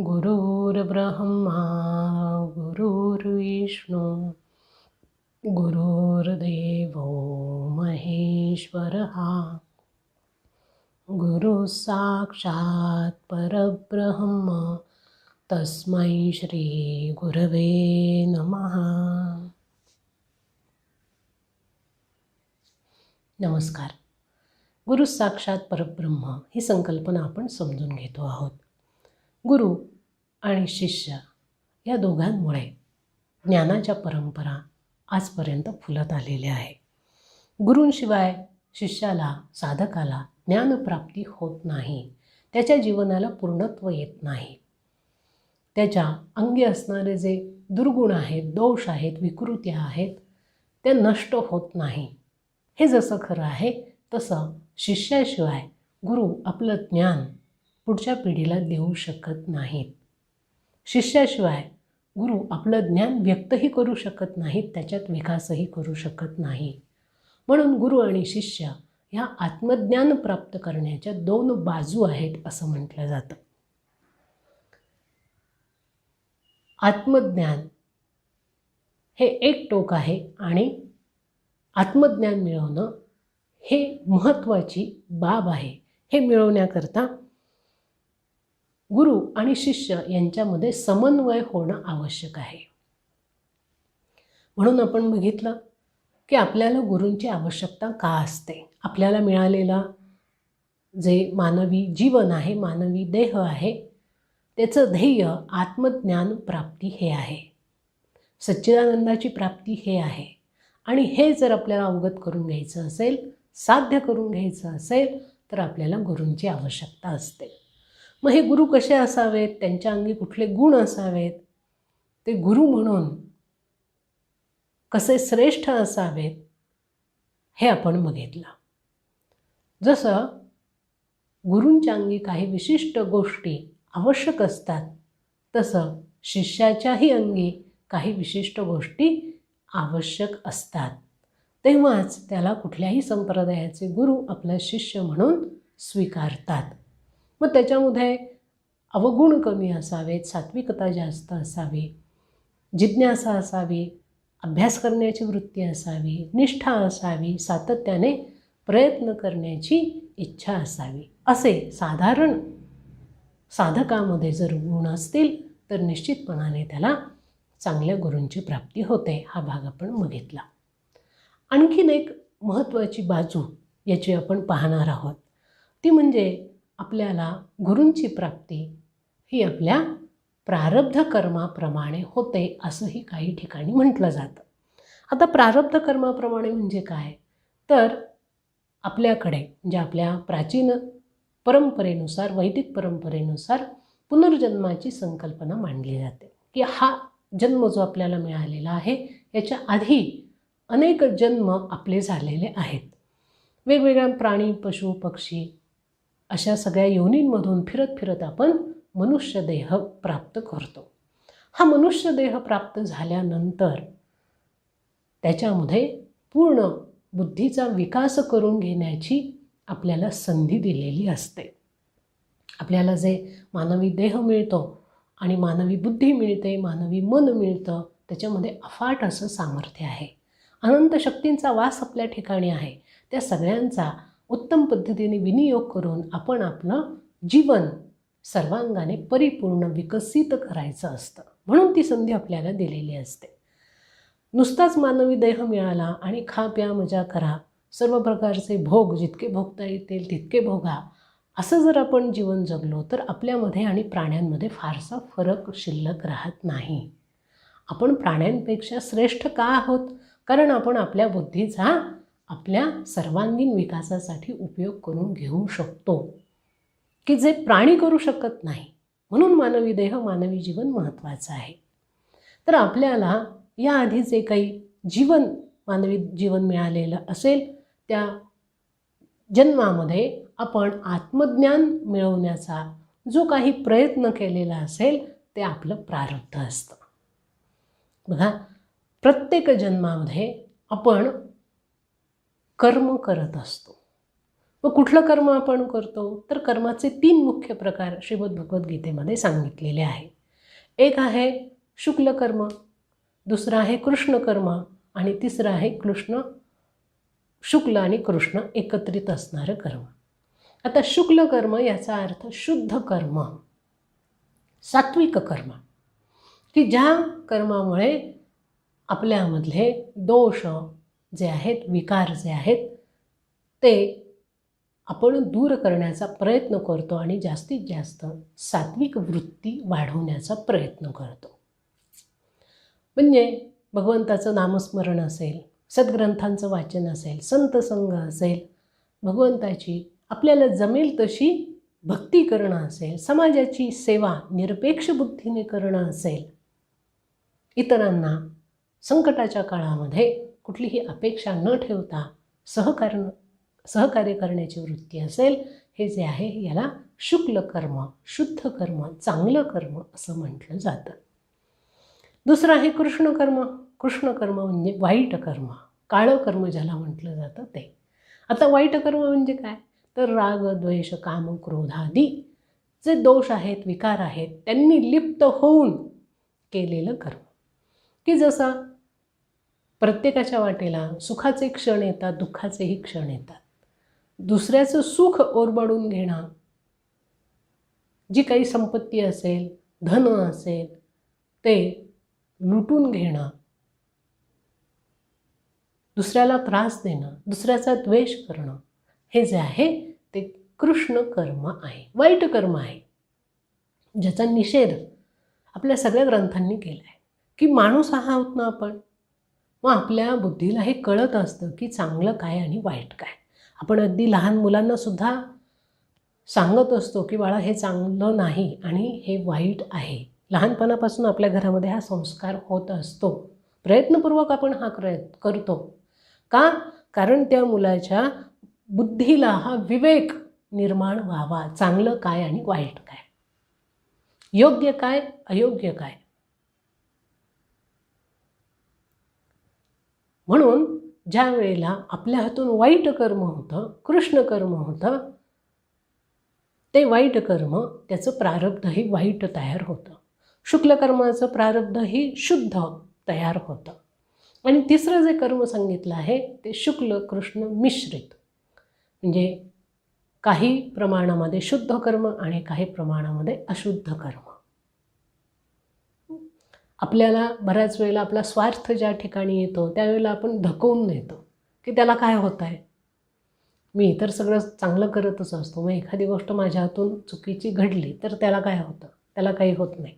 गुरुर्ब्रह्मा गुरुर्विष्णू गुरुर्देवो महेश्वरः गुरुः साक्षात् परब्रह्म तस्मै श्री गुरवे नमः. नमस्कार. गुरु साक्षात परब्रह्म ही संकल्पना आपण समजून घेतो आहोत. गुरु आणि शिष्य या दोघांमुळे ज्ञानाच्या परंपरा आजपर्यंत फुलत आलेल्या आहे. गुरूंशिवाय शिष्याला साधकाला ज्ञानप्राप्ती होत नाही. त्याच्या जीवनाला पूर्णत्व येत नाही. त्याच्या अंगी असणारे जे दुर्गुण आहेत, दोष आहेत, विकृत्या आहेत त्या नष्ट होत नाही. हे जसं खरं आहे तसं शिष्याशिवाय गुरु आपलं ज्ञान पुढच्या पिढीला देऊ शकत नाहीत. शिष्याशिवाय गुरु आपलं ज्ञान व्यक्तही करू शकत नाहीत, त्याच्यात विकासही करू शकत नाही. म्हणून गुरु आणि शिष्य ह्या आत्मज्ञान प्राप्त करण्याच्या दोन बाजू आहेत असं म्हटलं जातं. आत्मज्ञान हे एक टोक आहे आणि आत्मज्ञान मिळवणं हे महत्त्वाची बाब आहे. हे मिळवण्याकरता गुरु आणि शिष्य यांच्यामध्ये समन्वय होणं आवश्यक आहे. म्हणून आपण बघितलं की आपल्याला गुरूंची आवश्यकता का असते. आपल्याला मिळालेला जे मानवी जीवन आहे, मानवी देह आहे, त्याचं ध्येय आत्मज्ञान प्राप्ती हे आहे, सच्चिदानंदाची प्राप्ती हे आहे. आणि हे जर आपल्याला अवगत करून घ्यायचं असेल, साध्य करून घ्यायचं असेल तर आपल्याला गुरूंची आवश्यकता असते. मग हे गुरु कसे असावेत, त्यांच्या अंगी कुठले गुण असावेत, ते गुरु म्हणून कसे श्रेष्ठ असावेत हे आपण बघितलं. जसं गुरूंच्या अंगी काही विशिष्ट गोष्टी आवश्यक असतात तसं शिष्याच्याही अंगी काही विशिष्ट गोष्टी आवश्यक असतात. तेव्हाच त्याला कुठल्याही संप्रदायाचे गुरु आपला शिष्य म्हणून स्वीकारतात. मग त्याच्यामध्ये अवगुण कमी असावेत, सात्विकता जास्त असावी, जिज्ञासा असावी, अभ्यास करण्याची वृत्ती असावी, निष्ठा असावी, सातत्याने प्रयत्न करण्याची इच्छा असावी. असे साधारण साधकामध्ये जर गुण असतील तर निश्चितपणाने त्याला चांगल्या गुरूंची प्राप्ती होते. हा भाग आपण बघितला. आणखीन एक महत्त्वाची बाजू याची आपण पाहणार आहोत. ती म्हणजे आपल्याला गुरूंची प्राप्ती ही आपल्या प्रारब्ध कर्माप्रमाणे होते असंही काही ठिकाणी म्हटलं जातं. आता प्रारब्ध कर्माप्रमाणे म्हणजे काय, तर आपल्याकडे म्हणजे आपल्या प्राचीन परंपरेनुसार, वैदिक परंपरेनुसार पुनर्जन्माची संकल्पना मांडली जाते की हा जन्म जो आपल्याला मिळालेला आहे याच्या आधी अनेक जन्म आपले झालेले आहेत. वेगवेगळ्या प्राणी, पशु, पक्षी अशा सगळ्या योनींमधून फिरत फिरत आपण मनुष्यदेह प्राप्त करतो. हा मनुष्यदेह प्राप्त झाल्यानंतर त्याच्यामध्ये पूर्ण बुद्धीचा विकास करून घेण्याची आपल्याला संधी दिलेली असते. आपल्याला जे मानवी देह मिळतो आणि मानवी बुद्धी मिळते, मानवी मन मिळतं, त्याच्यामध्ये अफाट असं सामर्थ्य आहे. अनंत शक्तींचा वास आपल्या ठिकाणी आहे. त्या सगळ्यांचा उत्तम पद्धतीने विनियोग करून आपण आपलं जीवन सर्वांगाने परिपूर्ण विकसित करायचं असतं. म्हणून ती संधी आपल्याला दिलेली असते. नुसताच मानवी देह मिळाला आणि खा प्या मजा करा, सर्व प्रकारचे भोग जितके भोगता येतील तितके भोगा, असं जर आपण जीवन जगलो तर आपल्यामध्ये आणि प्राण्यांमध्ये फारसा फरक शिल्लक राहत नाही. आपण प्राण्यांपेक्षा श्रेष्ठ का आहोत, कारण आपण आपल्या बुद्धीचा आपल्या सर्वांगीण विकासासाठी उपयोग करून घेऊ शकतो की जे प्राणी करू शकत नाही. म्हणून मानवी देह, मानवी जीवन महत्त्वाचं आहे. तर आपल्याला याआधी जे काही जीवन, मानवी जीवन मिळालेलं असेल त्या जन्मामध्ये आपण आत्मज्ञान मिळवण्याचा जो काही प्रयत्न केलेला असेल ते आपलं प्रारब्ध असतं. बघा, प्रत्येक जन्मामध्ये आपण कर्म करत असतो. मग कुठलं कर्म आपण करतो तर कर्माचे 3 मुख्य प्रकार श्रीमद भगवद्गीतेमध्ये सांगितलेले आहे. एक आहे शुक्ल कर्म, दुसरं आहे कृष्ण कर्म आणि तिसरं आहे शुक्ल आणि कृष्ण एकत्रित असणारं कर्म. आता शुक्ल कर्म याचा अर्थ शुद्ध कर्म, सात्विक कर्म, की ज्या कर्मामुळे आपल्यामधले दोष जे आहेत, विकार जे आहेत ते आपण दूर करण्याचा प्रयत्न करतो आणि जास्तीत जास्त सात्विक वृत्ती वाढवण्याचा प्रयत्न करतो. म्हणजे भगवंताचं नामस्मरण असेल, सद्ग्रंथांचं वाचन असेल, संत संग असेल, भगवंताची आपल्याला जमेल तशी भक्ती करणं असेल, समाजाची सेवा निरपेक्ष बुद्धीने करणं असेल, इतरांना संकटाच्या काळामध्ये कुठलीही अपेक्षा न ठेवता सहकार्य करण्याची वृत्ती असेल, हे जे आहे याला शुक्ल कर्म, शुद्ध कर्म, चांगलं कर्म असं म्हटलं जातं. दुसरं आहे कृष्ण कर्म. कृष्ण कर्म म्हणजे वाईट कर्म, काळं कर्म ज्याला म्हटलं जातं ते. आता वाईट कर्म म्हणजे काय तर राग, द्वेष, काम, क्रोध आदी जे दोष आहेत, विकार आहेत, त्यांनी लिप्त होऊन केलेलं कर्म. की जसं प्रत्येकाच्या वाटेला सुखाचे क्षण येतात, दुःखाचेही क्षण येतात. दुसऱ्याचं सुख ओरबाडून घेणं, जी काही संपत्ती असेल, धन असेल ते लुटून घेणं, दुसऱ्याला त्रास देणं, दुसऱ्याचा द्वेष करणं, हे जे आहे ते कृष्ण कर्म आहे, वाईट कर्म आहे, ज्याचा निषेध आपल्या सगळ्या ग्रंथांनी केला आहे. की माणूस आहोत ना आपण, मग आपल्या बुद्धीला हे कळत असतं की चांगलं काय आणि वाईट काय. आपण अगदी लहान मुलांनासुद्धा सांगत असतो की बाळा हे चांगलं नाही आणि हे वाईट आहे. लहानपणापासून आपल्या घरामध्ये हा संस्कार होत असतो. प्रयत्नपूर्वक आपण हा करतो. का? कारण त्या मुलाच्या बुद्धीला हा विवेक निर्माण व्हावा, चांगलं काय आणि वाईट काय, योग्य काय, अयोग्य काय. म्हणून ज्या वेळेला आपल्या हातून वाईट कर्म होतं, कृष्ण कर्म होतं, ते वाईट कर्म त्याचं प्रारब्धही वाईट तयार होतं. शुक्ल कर्माचं प्रारब्धही शुद्ध तयार होतं. आणि तिसरं जे कर्म सांगितलं आहे ते शुक्ल कृष्ण मिश्रित, म्हणजे काही प्रमाणामध्ये शुद्ध कर्म आणि काही प्रमाणामध्ये अशुद्ध कर्म. आपल्याला बऱ्याच वेळेला आपला स्वार्थ ज्या ठिकाणी येतो त्यावेळेला आपण धकवून नेतो की त्याला काय होत आहे, मी तर सगळं चांगलं करतच असतो, मग एखादी गोष्ट माझ्या हातून चुकीची घडली तर त्याला काय होतं, त्याला काही होत नाही.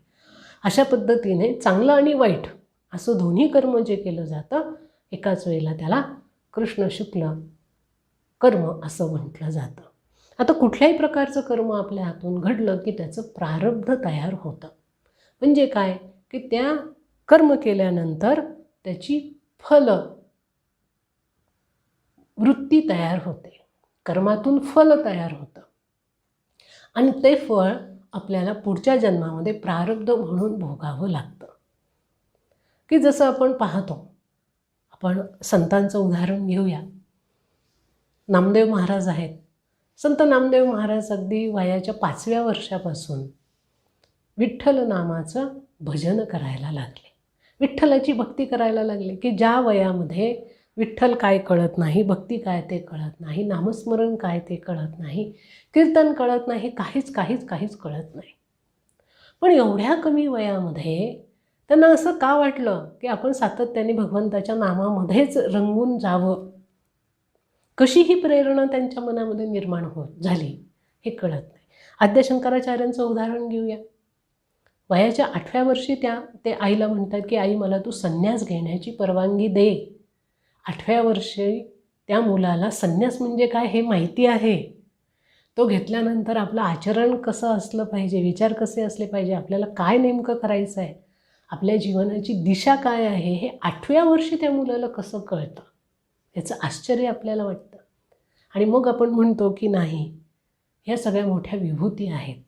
अशा पद्धतीने चांगलं आणि वाईट असं दोन्ही कर्म जे केलं जातं एकाच वेळेला त्याला कृष्ण शुक्ल कर्म असं म्हटलं जातं. आता कुठल्याही प्रकारचं कर्म आपल्या हातून घडलं की त्याचं प्रारब्ध तयार होतं. म्हणजे काय की त्या कर्म केल्यानंतर त्याची वृत्ती तयार होते, कर्मातून फल तयार होतं आणि ते फळ आपल्याला पुढच्या जन्मामध्ये प्रारब्ध म्हणून भोगावं लागतं. की जसं आपण पाहतो, आपण संतांचं उदाहरण घेऊया. नामदेव महाराज आहेत. संत नामदेव महाराज अगदी वयाच्या 5व्या वर्षापासून विठ्ठल नामाचं भजन करायला लागले, विठ्ठलाची भक्ती करायला लागले. की ज्या वयामध्ये विठ्ठल काय कळत नाही, भक्ती काय ते कळत नाही, नामस्मरण काय ते कळत नाही, कीर्तन कळत नाही, काहीच कळत नाही. पण एवढ्या कमी वयामध्ये त्यांना असं का वाटलं की आपण सातत्याने भगवंताच्या नामामध्येच रंगून जावं. कशी ही प्रेरणा त्यांच्या मनामध्ये निर्माण झाली हे कळत नाही. आद्यशंकराचार्यांचं उदाहरण घेऊया. वयाच्या 8व्या वर्षी ते आईला म्हणतात की आई मला तू संन्यास घेण्याची परवानगी दे. 8व्या वर्षी त्या मुलाला संन्यास म्हणजे काय हे माहिती आहे. तो घेतल्यानंतर आपलं आचरण कसं असलं पाहिजे, विचार कसे असले पाहिजे, आपल्याला काय नेमकं करायचं आहे, आपल्या जीवनाची दिशा काय आहे हे 8व्या वर्षी त्या मुलाला कसं कळतं, याचं आश्चर्य आपल्याला वाटतं. आणि मग आपण म्हणतो की नाही, ह्या सगळ्या मोठ्या विभूती आहेत,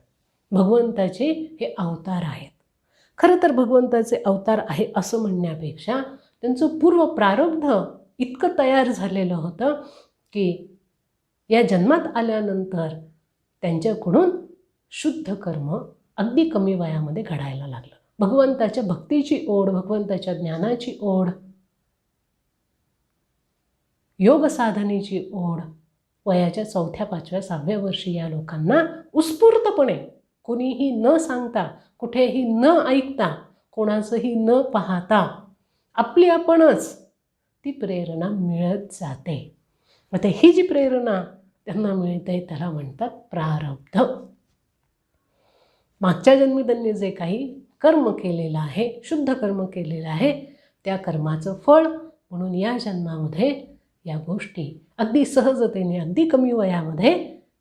भगवंताचे हे अवतार आहेत. खरं तर भगवंताचे अवतार आहे असं म्हणण्यापेक्षा त्यांचं पूर्व प्रारब्ध इतकं तयार झालेलं होतं की या जन्मात आल्यानंतर त्यांच्याकडून शुद्ध कर्म अगदी कमी वयामध्ये घडायला लागलं. भगवंताच्या भक्तीची ओढ, भगवंताच्या ज्ञानाची ओढ, योग साधनेची ओढ वयाच्या 4थ्या 5व्या 6व्या वर्षी या लोकांना उत्स्फूर्तपणे, कोणीही न सांगता, कुठेही न ऐकता, कोणाचंही न पाहता आपली आपणच ती प्रेरणा मिळत जाते. आता ही जी प्रेरणा त्यांना मिळते त्याला म्हणतात प्रारब्ध. मागच्या जन्मी त्यांनी जे काही कर्म केलेलं आहे, शुद्ध कर्म केलेलं आहे, त्या कर्माचं फळ म्हणून या जन्मामध्ये या गोष्टी अगदी सहजतेने, अगदी कमी वयामध्ये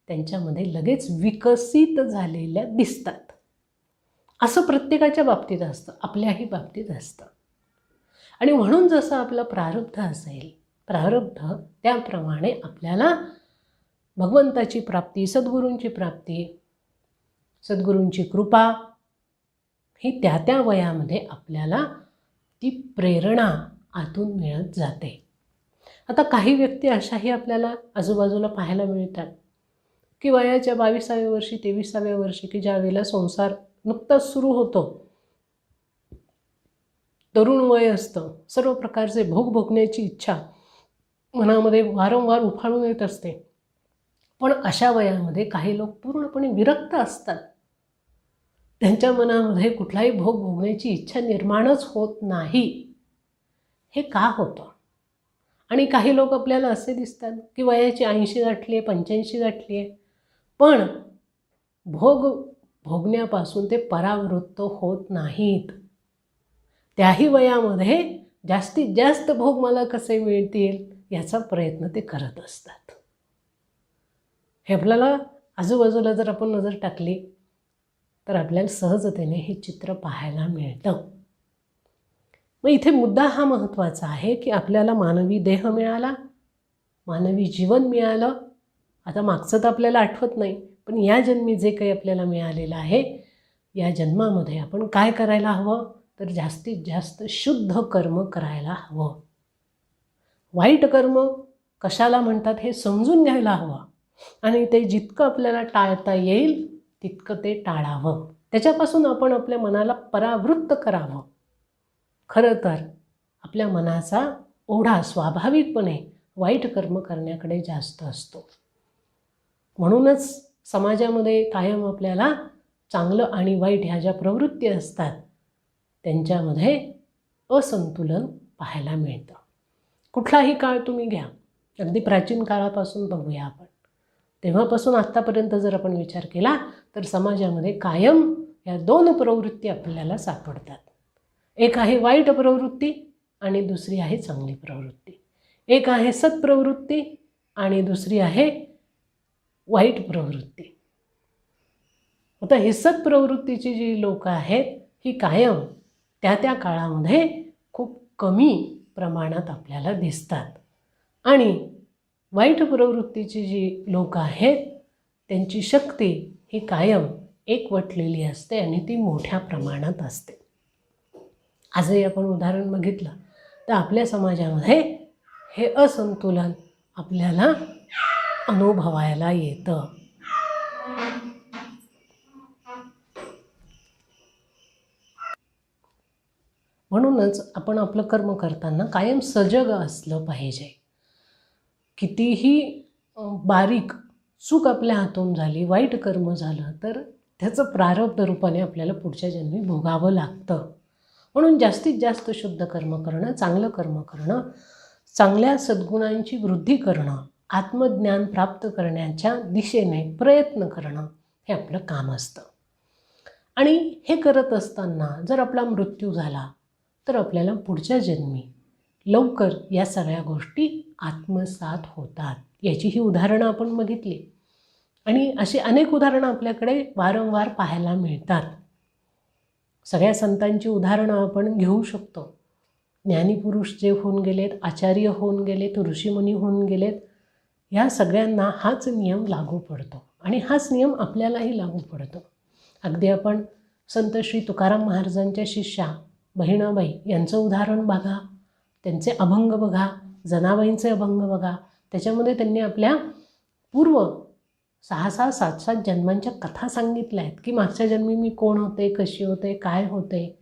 त्यांच्यामध्ये लगेच विकसित झालेल्या दिसतात. असं प्रत्येकाच्या बाबतीत असतं, आपल्याही बाबतीत असतं. आणि म्हणून जसं आपलं प्रारब्ध असेल, प्रारब्ध त्याप्रमाणे आपल्याला भगवंताची प्राप्ती, सद्गुरूंची प्राप्ती, सद्गुरूंची कृपा ही त्या त्या वयामध्ये आपल्याला ती प्रेरणा आतून मिळत जाते. आता काही व्यक्ती अशाही आपल्याला आजूबाजूला पाहायला मिळतात की वयाच्या 22व्या वर्षी, 23व्या वर्षी, की ज्या वेळेला संसार नुकताच सुरू होतो, तरुण वय असतं, सर्व प्रकारचे भोग भोगण्याची इच्छा मनामध्ये वारंवार उफाळून येत असते. पण अशा वयामध्ये काही लोक पूर्णपणे विरक्त असतात. त्यांच्या मनामध्ये कुठलाही भोग भोगण्याची इच्छा निर्माणच होत नाही. हे का होतं? आणि काही लोक आपल्याला असे दिसतात की वयाची 80 गाठली आहे, 85 गाठली आहे, पण भोग भोगण्यापासून ते परावृत्त होत नाहीत. त्याही वयामध्ये जास्तीत जास्त भोग मला कसे मिळतील याचा प्रयत्न ते करत असतात. हे आपल्याला आजूबाजूला जर आपण नजर टाकली तर आपल्याला सहजतेने हे चित्र पाहायला मिळतं. मग इथे मुद्दा हा महत्त्वाचा आहे की आपल्याला मानवी देह मिळाला, मानवी जीवन मिळालं. आता मागचं तर आपल्याला आठवत नाही, पण या जन्मी जे काही आपल्याला मिळालेलं आहे, या जन्मामध्ये आपण काय करायला हवं तर जास्तीत जास्त शुद्ध कर्म करायला हवं. वाईट कर्म कशाला म्हणतात हे समजून घ्यायला हवं आणि ते जितकं आपल्याला टाळता येईल तितकं ते टाळावं. त्याच्यापासून आपण आपल्या मनाला परावृत्त करावं. खरं तर आपल्या मनाचा ओढा स्वाभाविकपणे वाईट कर्म करण्याकडे जास्त असतो. म्हणूनच समाजामध्ये कायम आपल्याला चांगलं आणि वाईट ह्या ज्या प्रवृत्ती असतात त्यांच्यामध्ये असंतुलन पाहायला मिळतं. कुठलाही काळ तुम्ही घ्या, अगदी प्राचीन काळापासून बघूया आपण, तेव्हापासून आत्तापर्यंत जर आपण विचार केला तर समाजामध्ये कायम या 2 प्रवृत्ती आपल्याला सापडतात. एक आहे वाईट प्रवृत्ती आणि दुसरी आहे चांगली प्रवृत्ती. एक आहे सत्प्रवृत्ती आणि दुसरी आहे वाईट प्रवृत्ती. आता ही सत्प्रवृत्तीची जी लोक आहेत ही कायम त्या त्या काळामध्ये खूप कमी प्रमाणात आपल्याला दिसतात आणि वाईट प्रवृत्तीची जी लोक आहेत त्यांची शक्ती ही कायम एकवटलेली असते आणि ती मोठ्या प्रमाणात असते. आजही आपण उदाहरण बघितलं तर आपल्या समाजामध्ये हे असंतुलन आपल्याला अनुभवायला येतं. म्हणूनच आपण आपलं कर्म करताना कायम सजग असलं पाहिजे. कितीही बारीक चूक आपल्या हातून झाली, वाईट कर्म झालं तर त्याचं प्रारब्ध रूपाने आपल्याला पुढच्या जन्मी भोगावं लागतं. म्हणून जास्तीत जास्त शुद्ध कर्म करणं, चांगलं कर्म करणं, चांगल्या सद्गुणांची वृद्धी करणं, आत्मज्ञान प्राप्त करण्याच्या दिशेने प्रयत्न करणं हे आपलं काम असतं. आणि हे करत असताना जर आपला मृत्यू झाला तर आपल्याला पुढच्या जन्मी लवकर या सगळ्या गोष्टी आत्मसात होतात. याची ही उदाहरणं आपण बघितली आणि अशी अनेक उदाहरणं आपल्याकडे वारंवार पाहायला मिळतात. सगळ्या संतांची उदाहरणं आपण घेऊ शकतो. ज्ञानीपुरुष जे होऊन गेलेत, आचार्य होऊन गेलेत, ऋषीमुनी होऊन गेलेत, या सगळ्यांना हाच नियम लागू पडतो आणि हाच नियम आपल्यालाही लागू पडतो. अगदी आपण संत श्री तुकाराम महाराजांच्या शिष्या बहिणाबाई यांचं उदाहरण बघा, त्यांचे अभंग बघा, जनाबाईंचे अभंग बघा. त्याच्यामध्ये त्यांनी आपल्या पूर्व 6-6, 7-7 जन्मांच्या कथा सांगितल्या आहेत की मागच्या जन्मी मी कोण होते, कशी होते, काय होते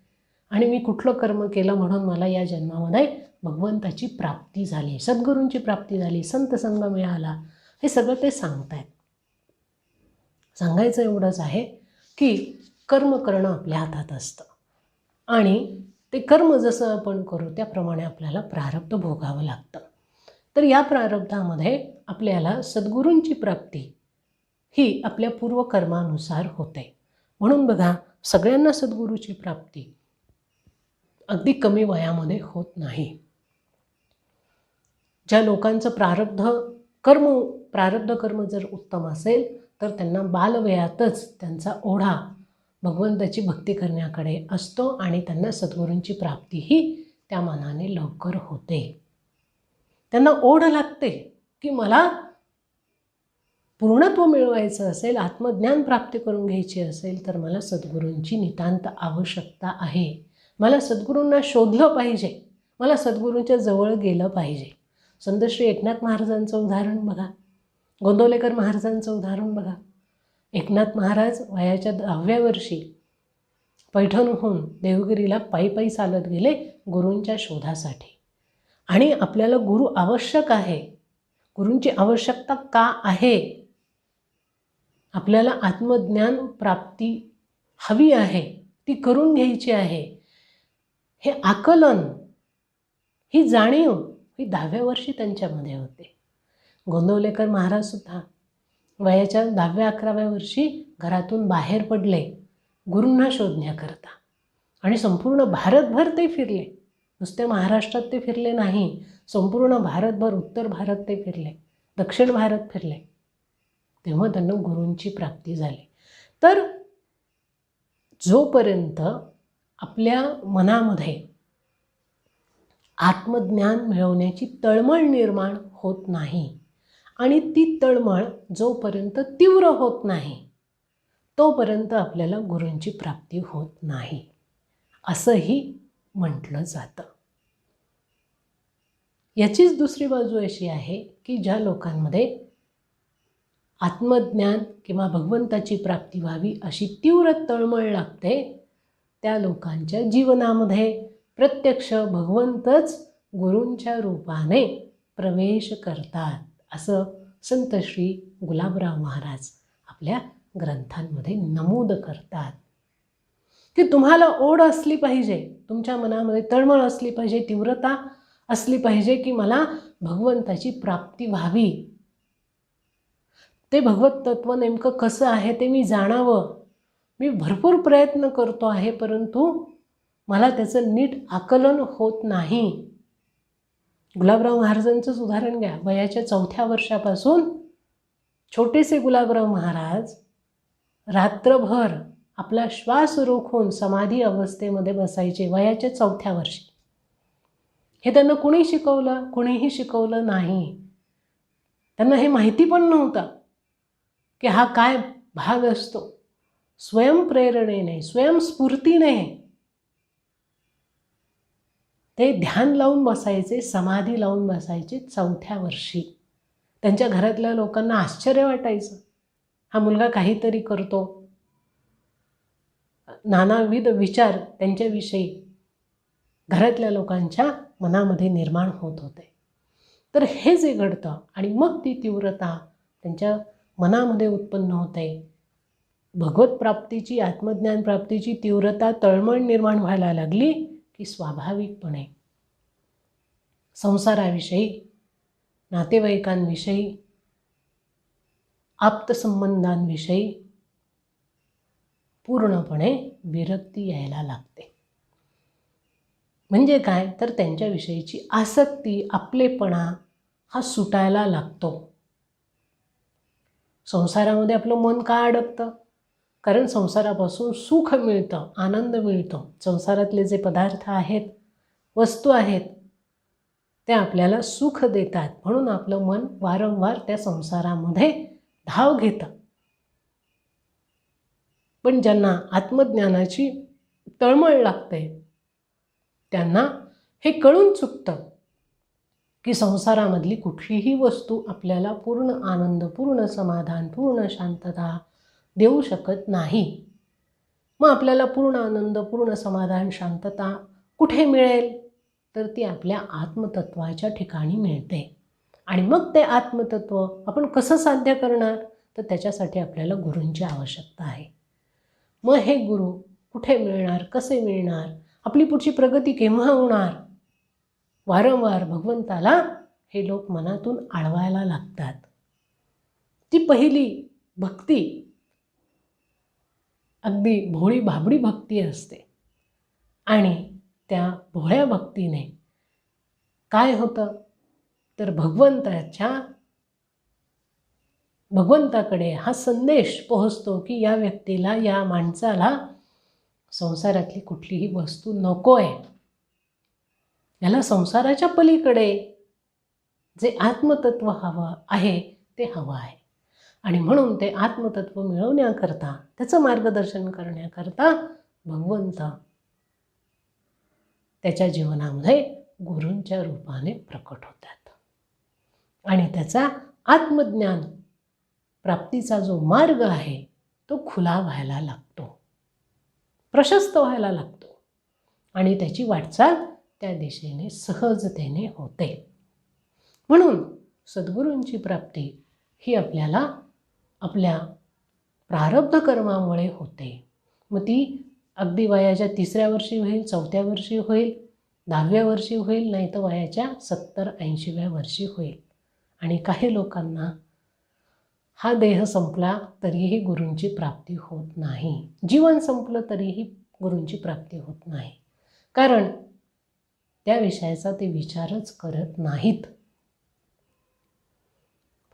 आणि मी कुठलं कर्म केलं म्हणून मला या जन्मामध्ये भगवंताची प्राप्ती झाली, सद्गुरूंची प्राप्ती झाली, संत संग मिळाला. हे सगळं ते सांगतायत. सांगायचं एवढंच आहे की कर्म करणं आपल्या हातात असतं आणि ते कर्म जसं आपण करू त्याप्रमाणे आपल्याला प्रारब्ध भोगावं लागतं. तर या प्रारब्धामध्ये आपल्याला सद्गुरूंची प्राप्ती ही आपल्या पूर्वकर्मानुसार होते. म्हणून बघा, सगळ्यांना सद्गुरूची प्राप्ती अगदी कमी वयामध्ये होत नाही. ज्या लोकांचं प्रारब्ध कर्म जर उत्तम असेल तर त्यांना बालवयातच त्यांचा ओढा भगवंताची भक्ती करण्याकडे असतो आणि त्यांना सद्गुरूंची प्राप्तीही त्या मानाने लवकर होते. त्यांना ओढ लागते की मला पूर्णत्व मिळवायचं असेल, आत्मज्ञान प्राप्ती करून घ्यायची असेल तर मला सद्गुरूंची नितांत आवश्यकता आहे. मला सद्गुरूंना शोधलं पाहिजे, मला सद्गुरूंच्या जवळ गेलं पाहिजे. संत श्री एकनाथ महाराजांचं उदाहरण बघा, गोंदवलेकर महाराजांचं उदाहरण बघा. एकनाथ महाराज वयाच्या 10व्या वर्षी पैठणहून देवगिरीला पायी चालत गेले गुरूंच्या शोधासाठी. आणि आपल्याला गुरु आवश्यक आहे. गुरूंची आवश्यकता का आहे? आपल्याला आत्मज्ञान प्राप्ती हवी आहे, ती करून घ्यायची आहे. हे आकलन, ही जाणीव ही 10व्या वर्षी त्यांच्यामध्ये होते. गोंदवलेकर महाराजसुद्धा वयाच्या 10व्या-11व्या वर्षी घरातून बाहेर पडले गुरूंना शोधण्याकरता आणि संपूर्ण भारतभर ते फिरले. नुसते महाराष्ट्रात ते फिरले नाही, संपूर्ण भारतभर, उत्तर भारत ते फिरले, दक्षिण भारत फिरले. तेव्हा त्यांना गुरूंची प्राप्ती झाली. तर जोपर्यंत आपल्या मनामध्ये आत्मज्ञान मिळवण्याची तळमळ निर्माण होत नाही आणि ती तळमळ जोपर्यंत तीव्र होत नाही तोपर्यंत आपल्याला गुरूंची प्राप्ती होत नाही असंही म्हटलं जातं. याचीच दुसरी बाजू अशी आहे की ज्या लोकांमध्ये आत्मज्ञान किंवा भगवंताची प्राप्ती व्हावी अशी तीव्र तळमळ लागते, त्या लोकांच्या जीवनामध्ये प्रत्यक्ष भगवंतच गुरूंच्या रूपाने प्रवेश करतात असं संत श्री गुलाबराव महाराज आपल्या ग्रंथांमध्ये नमूद करतात. की तुम्हाला ओढ असली पाहिजे, तुमच्या मनामध्ये तळमळ असली पाहिजे, तीव्रता असली पाहिजे की मला भगवंताची प्राप्ती व्हावी, ते भगवत तत्व नेमकं कसं आहे ते मी जाणावं. मी भरपूर प्रयत्न करतो आहे परंतु मला त्याचं नीट आकलन होत नाही. गुलाबराव महाराजांचंच उदाहरण घ्या. वयाच्या 4थ्या वर्षापासून छोटेसे गुलाबराव महाराज रात्रभर आपला श्वास रोखून समाधी अवस्थेमध्ये बसायचे वयाच्या 4थ्या वर्षी. हे त्यांना कुणी शिकवलं? कुणीही शिकवलं नाही. त्यांना हे माहिती पण नव्हतं की हा काय भाग असतो. स्वयंप्रेरणेने, स्वयंस्फूर्तीने ते ध्यान लावून बसायचे, समाधी लावून बसायचे 4थ्या वर्षी. त्यांच्या घरातल्या लोकांना आश्चर्य वाटायचं, हा मुलगा काहीतरी करतो. नानाविध विचार त्यांच्याविषयी घरातल्या लोकांच्या मनामध्ये निर्माण होत होते. तर हे जे घडतं आणि मग ती तीव्रता त्यांच्या मनामध्ये उत्पन्न होते. भगवत प्राप्तीची, आत्मज्ञान प्राप्तीची तीव्रता, तळमळ निर्माण व्हायला लागली की स्वाभाविकपणे संसाराविषयी, नातेवाईकांविषयी, आप्तसंबंधांविषयी पूर्णपणे विरक्ती यायला लागते. म्हणजे काय तर त्यांच्याविषयीची आसक्ती, आपलेपणा हा सुटायला लागतो. संसारामध्ये आपलं मन का अडकतं? कारण संसारापासून सुख मिळतं, आनंद मिळतो. संसारातले जे पदार्थ आहेत, वस्तू आहेत, त्या आपल्याला सुख देतात. म्हणून आपलं मन वारंवार त्या संसारामध्ये धाव घेतं. पण ज्यांना आत्मज्ञानाची तळमळ लागते त्यांना हे कळून चुकतं की संसारामधली कुठलीही वस्तू आपल्याला पूर्ण आनंद, पूर्ण समाधान, पूर्ण शांतता देऊ शकत नाही. मग आपल्याला पूर्ण आनंद, पूर्ण समाधान, शांतता कुठे मिळेल? तर ती आपल्या आत्मतत्वाच्या ठिकाणी मिळते. आणि मग ते आत्मतत्व आपण कसं साध्य करणार? तर त्याच्यासाठी आपल्याला गुरूंची आवश्यकता आहे. मग हे गुरु कुठे मिळणार, कसे मिळणार, आपली पुढची प्रगती केव्हा होणार? वारंवार भगवंताला हे लोक मनातून आळवायला लागतात. ती पहिली भक्ती अगदी भोळी भाबडी भक्ती असते. आणि त्या भोळ्या भक्तीने काय होतं? तर भगवंताकडे हा संदेश पोहोचतो की या व्यक्तीला, या माणसाला संसारातली कुठलीही वस्तू नको आहे. याला संसाराच्या पलीकडे जे आत्मतत्व हवं आहे ते हवं आहे. आणि म्हणून ते आत्मतत्व मिळवण्याकरता, त्याचं मार्गदर्शन करण्याकरता भगवंत त्याच्या जीवनामध्ये गुरूंच्या रूपाने प्रकट होतात. आणि त्याचा आत्मज्ञान प्राप्तीचा जो मार्ग आहे तो खुला व्हायला लागतो, प्रशस्त व्हायला लागतो. आणि त्याची वाटचाल त्या दिशेने सहजतेने होते. म्हणून सद्गुरूंची प्राप्ती ही आपल्याला आपल्या प्रारब्ध कर्मामुळे होते. मग ती अगदी वयाच्या 3ऱ्या वर्षी होईल, 4थ्या वर्षी होईल, 10व्या वर्षी होईल, नाही तर वयाच्या 70-80व्या वर्षी होईल. आणि काही लोकांना हा देह संपला तरीही गुरूंची प्राप्ती होत नाही. जीवन संपलं तरीही गुरूंची प्राप्ती होत नाही. कारण त्या विषयाचा ते विचारच करत नाहीत.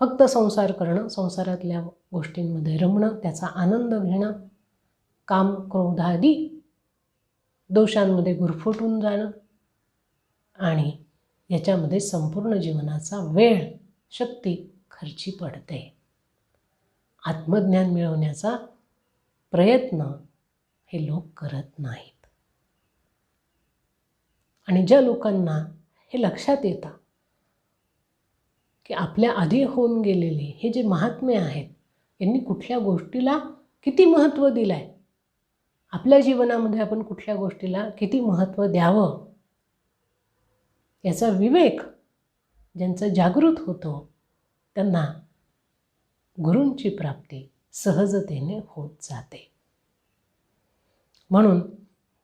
फक्त संसार करणं, संसारातल्या गोष्टींमध्ये रमणं, त्याचा आनंद घेणं, काम क्रोधादी दोषांमध्ये गुरफटून जाणं आणि याच्यामध्ये संपूर्ण जीवनाचा वेळ, शक्ती खर्ची पडते. आत्मज्ञान मिळवण्याचा प्रयत्न हे लोक करत नाहीत. आणि ज्या लोकांना हे लक्षात येतं की आपल्या आधी होऊन गेलेले हे जे महात्मे आहेत, यांनी कुठल्या गोष्टीला किती महत्त्व दिलं आहे, आपल्या जीवनामध्ये आपण कुठल्या गोष्टीला किती महत्त्व द्यावं, याचा विवेक ज्यांचा जागृत होतो त्यांना गुरूंची प्राप्ती सहजतेने होत जाते. म्हणून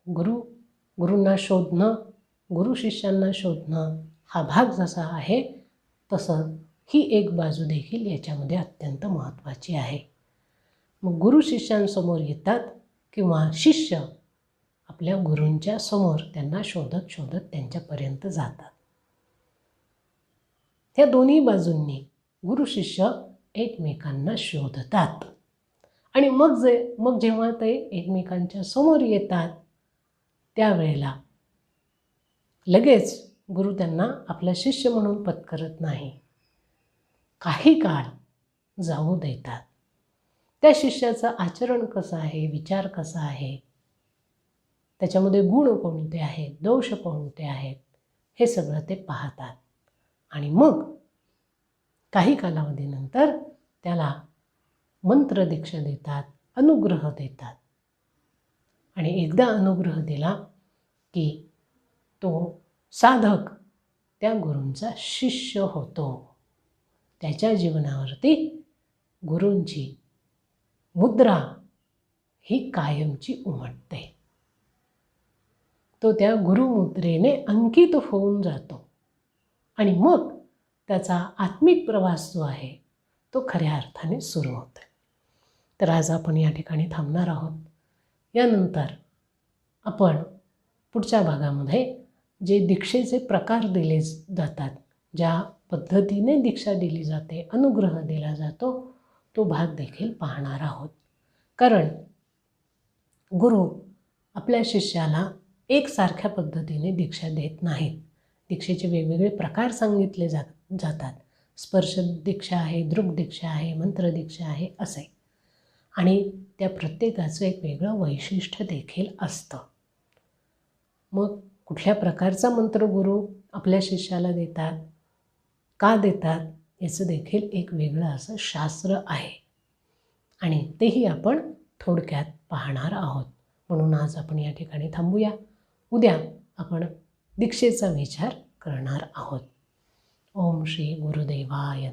गुरूंना शोधणं, गुरु शिष्यांना शोधणं हा भाग जसा आहे तसं ही एक बाजू देखील याच्यामध्ये अत्यंत महत्त्वाची आहे. मग गुरु शिष्यांसमोर येतात किंवा शिष्य आपल्या गुरूंच्या समोर त्यांना शोधत शोधत त्यांच्यापर्यंत जातात. त्या दोन्ही बाजूंनी गुरु शिष्य एकमेकांना शोधतात. आणि मग जेव्हा ते एकमेकांच्या समोर येतात त्यावेळेला लगेच गुरु त्यांना आपला शिष्य म्हणून पत्करत नाही. काही काळ जाऊ देतात. त्या शिष्याचं आचरण कसं आहे, विचार कसा आहे, त्याच्यामध्ये गुण कोणते आहेत, दोष कोणते आहेत, हे सगळं ते पाहतात. आणि मग काही कालावधीनंतर त्याला मंत्र दीक्षा देतात, अनुग्रह देतात. आणि एकदा अनुग्रह दिला की तो साधक त्या गुरूंचा शिष्य होतो. त्याच्या जीवनावरती गुरूंची मुद्रा ही कायमची उमटते. तो त्या गुरुमुद्रेने अंकित होऊन जातो. आणि मग त्याचा आत्मिक प्रवास जो आहे तो खऱ्या अर्थाने सुरू होतो. तर आज आपण या ठिकाणी थांबणार आहोत. यानंतर आपण पुढच्या भागामध्ये जे दीक्षेचे प्रकार दिले जातात, ज्या पद्धतीने दीक्षा दिली जाते, अनुग्रह दिला जातो, तो भाग देखील पाहणार आहोत. कारण गुरु आपल्या शिष्याला एकसारख्या पद्धतीने दीक्षा देत नाहीत. दीक्षेचे वेगवेगळे प्रकार सांगितले जातात. स्पर्श दीक्षा आहे, दृग दीक्षा आहे, मंत्र दीक्षा आहे, असे. आणि त्या प्रत्येकाचं एक वेगळं वैशिष्ट्य देखील असतं. मग कुठल्या प्रकारचा मंत्र गुरु आपल्या शिष्याला देतात, का देतात याचं देखील एक वेगळं असं शास्त्र आहे आणि तेही आपण थोडक्यात पाहणार आहोत. म्हणून आज आपण या ठिकाणी थांबूया. उद्या आपण दीक्षेचा विचार करणार आहोत. ओम श्री गुरुदेवाय